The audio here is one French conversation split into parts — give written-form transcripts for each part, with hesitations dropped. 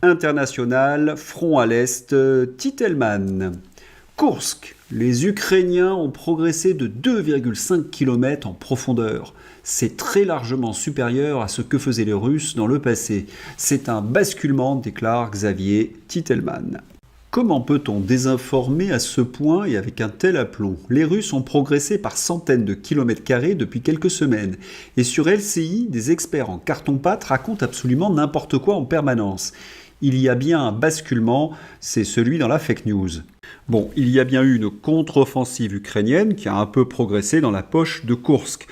International, front à l'est, Titelman. Koursk. Les Ukrainiens ont progressé de 2,5 km en profondeur. C'est très largement supérieur à ce que faisaient les Russes dans le passé. C'est un basculement, déclare Xavier Titelman. Comment peut-on désinformer à ce point et avec un tel aplomb? Les Russes ont progressé par centaines de kilomètres carrés depuis quelques semaines. Et sur LCI, des experts en carton-pâte racontent absolument n'importe quoi en permanence. Il y a bien un basculement, c'est celui dans la fake news. Bon, il y a bien eu une contre-offensive ukrainienne qui a un peu progressé dans la poche de Koursk.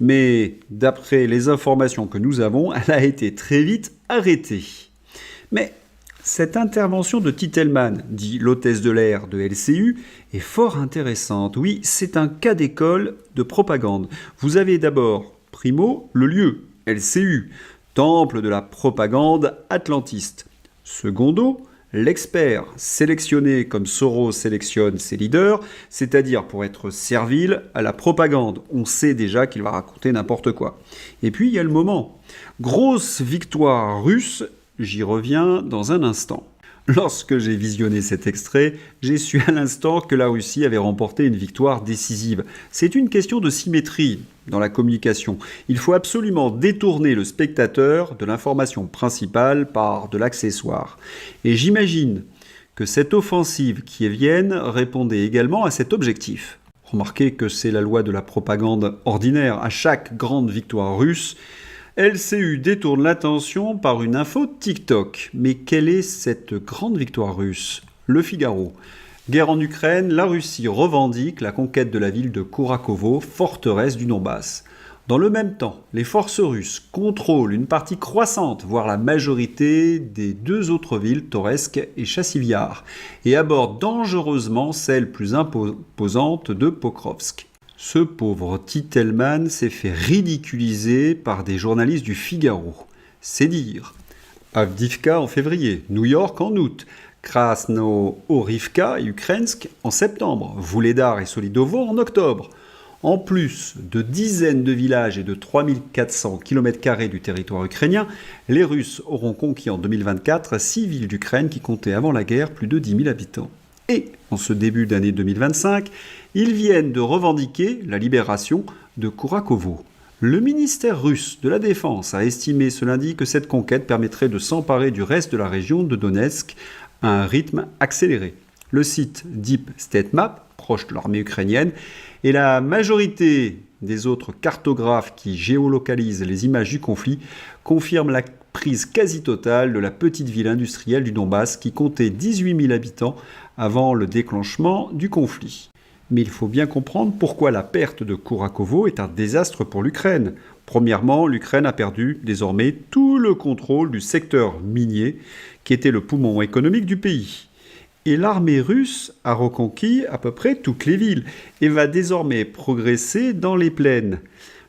Mais d'après les informations que nous avons, elle a été très vite arrêtée. Mais cette intervention de Titelman, dit l'hôtesse de l'air de LCU, est fort intéressante. Oui, c'est un cas d'école de propagande. Vous avez d'abord, primo, le lieu, LCU, temple de la propagande atlantiste. Secondo, l'expert sélectionné comme Soros sélectionne ses leaders, c'est-à-dire pour être servile à la propagande. On sait déjà qu'il va raconter n'importe quoi. Et puis il y a le moment. Grosse victoire russe, j'y reviens dans un instant. Lorsque j'ai visionné cet extrait, j'ai su à l'instant que la Russie avait remporté une victoire décisive. C'est une question de symétrie dans la communication. Il faut absolument détourner le spectateur de l'information principale par de l'accessoire. Et j'imagine que cette offensive kievienne répondait également à cet objectif. Remarquez que c'est la loi de la propagande ordinaire. À chaque grande victoire russe, LCU détourne l'attention par une info TikTok. Mais quelle est cette grande victoire russe? Le Figaro. Guerre en Ukraine, la Russie revendique la conquête de la ville de Kourakovo, forteresse du Donbass. Dans le même temps, les forces russes contrôlent une partie croissante, voire la majorité des deux autres villes, Toretsk et Chassivyar, et abordent dangereusement celle plus imposante de Pokrovsk. Ce pauvre Titelman s'est fait ridiculiser par des journalistes du Figaro. C'est dire. Avdiivka en février, New York en août, Krasno-Horivka et Ukrainsk en septembre, Vuhledar et Solidovo en octobre. En plus de dizaines de villages et de 3400 km² du territoire ukrainien, les Russes auront conquis en 2024 6 villes d'Ukraine qui comptaient avant la guerre plus de 10 000 habitants. Et, en ce début d'année 2025, ils viennent de revendiquer la libération de Kourakovo. Le ministère russe de la Défense a estimé ce lundi que cette conquête permettrait de s'emparer du reste de la région de Donetsk à un rythme accéléré. Le site Deep State Map, proche de l'armée ukrainienne, et la majorité des autres cartographes qui géolocalisent les images du conflit confirment la prise quasi totale de la petite ville industrielle du Donbass qui comptait 18 000 habitants avant le déclenchement du conflit. Mais il faut bien comprendre pourquoi la perte de Kourakovo est un désastre pour l'Ukraine. Premièrement, l'Ukraine a perdu désormais tout le contrôle du secteur minier qui était le poumon économique du pays. Et l'armée russe a reconquis à peu près toutes les villes et va désormais progresser dans les plaines.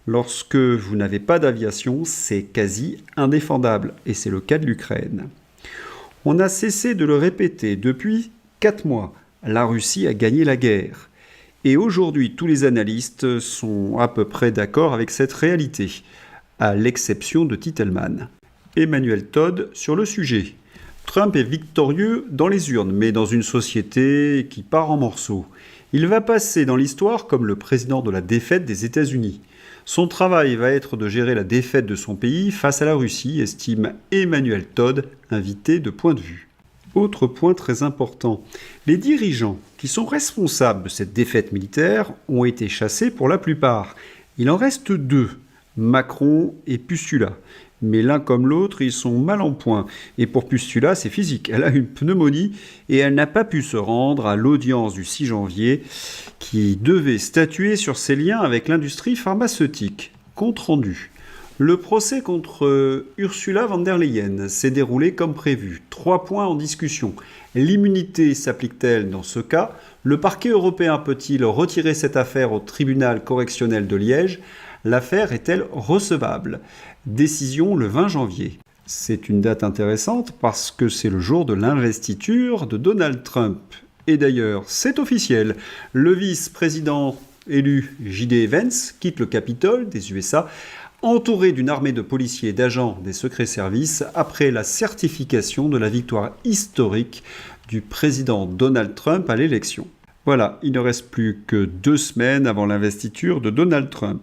Lorsque vous n'avez pas d'aviation, c'est quasi indéfendable, et c'est le cas de l'Ukraine. On a cessé de le répéter depuis 4 mois. La Russie a gagné la guerre. Et aujourd'hui, tous les analystes sont à peu près d'accord avec cette réalité, à l'exception de Titelman. Emmanuel Todd sur le sujet. Trump est victorieux dans les urnes, mais dans une société qui part en morceaux. Il va passer dans l'histoire comme le président de la défaite des États-Unis. Son travail va être de gérer la défaite de son pays face à la Russie, estime Emmanuel Todd, invité de Point de vue. Autre point très important, les dirigeants qui sont responsables de cette défaite militaire ont été chassés pour la plupart. Il en reste 2, Macron et Pustula. Mais l'un comme l'autre, ils sont mal en point. Et pour Pustula, c'est physique. Elle a une pneumonie et elle n'a pas pu se rendre à l'audience du 6 janvier qui devait statuer sur ses liens avec l'industrie pharmaceutique. Compte rendu. Le procès contre Ursula von der Leyen s'est déroulé comme prévu. 3 points en discussion. L'immunité s'applique-t-elle dans ce cas? Le parquet européen peut-il retirer cette affaire au tribunal correctionnel de Liège? L'affaire est-elle recevable? Décision le 20 janvier. C'est une date intéressante parce que c'est le jour de l'investiture de Donald Trump. Et d'ailleurs, c'est officiel. Le vice-président élu J.D. Vance quitte le Capitole des USA entouré d'une armée de policiers et d'agents des secrets services après la certification de la victoire historique du président Donald Trump à l'élection. Voilà, il ne reste plus que 2 semaines avant l'investiture de Donald Trump.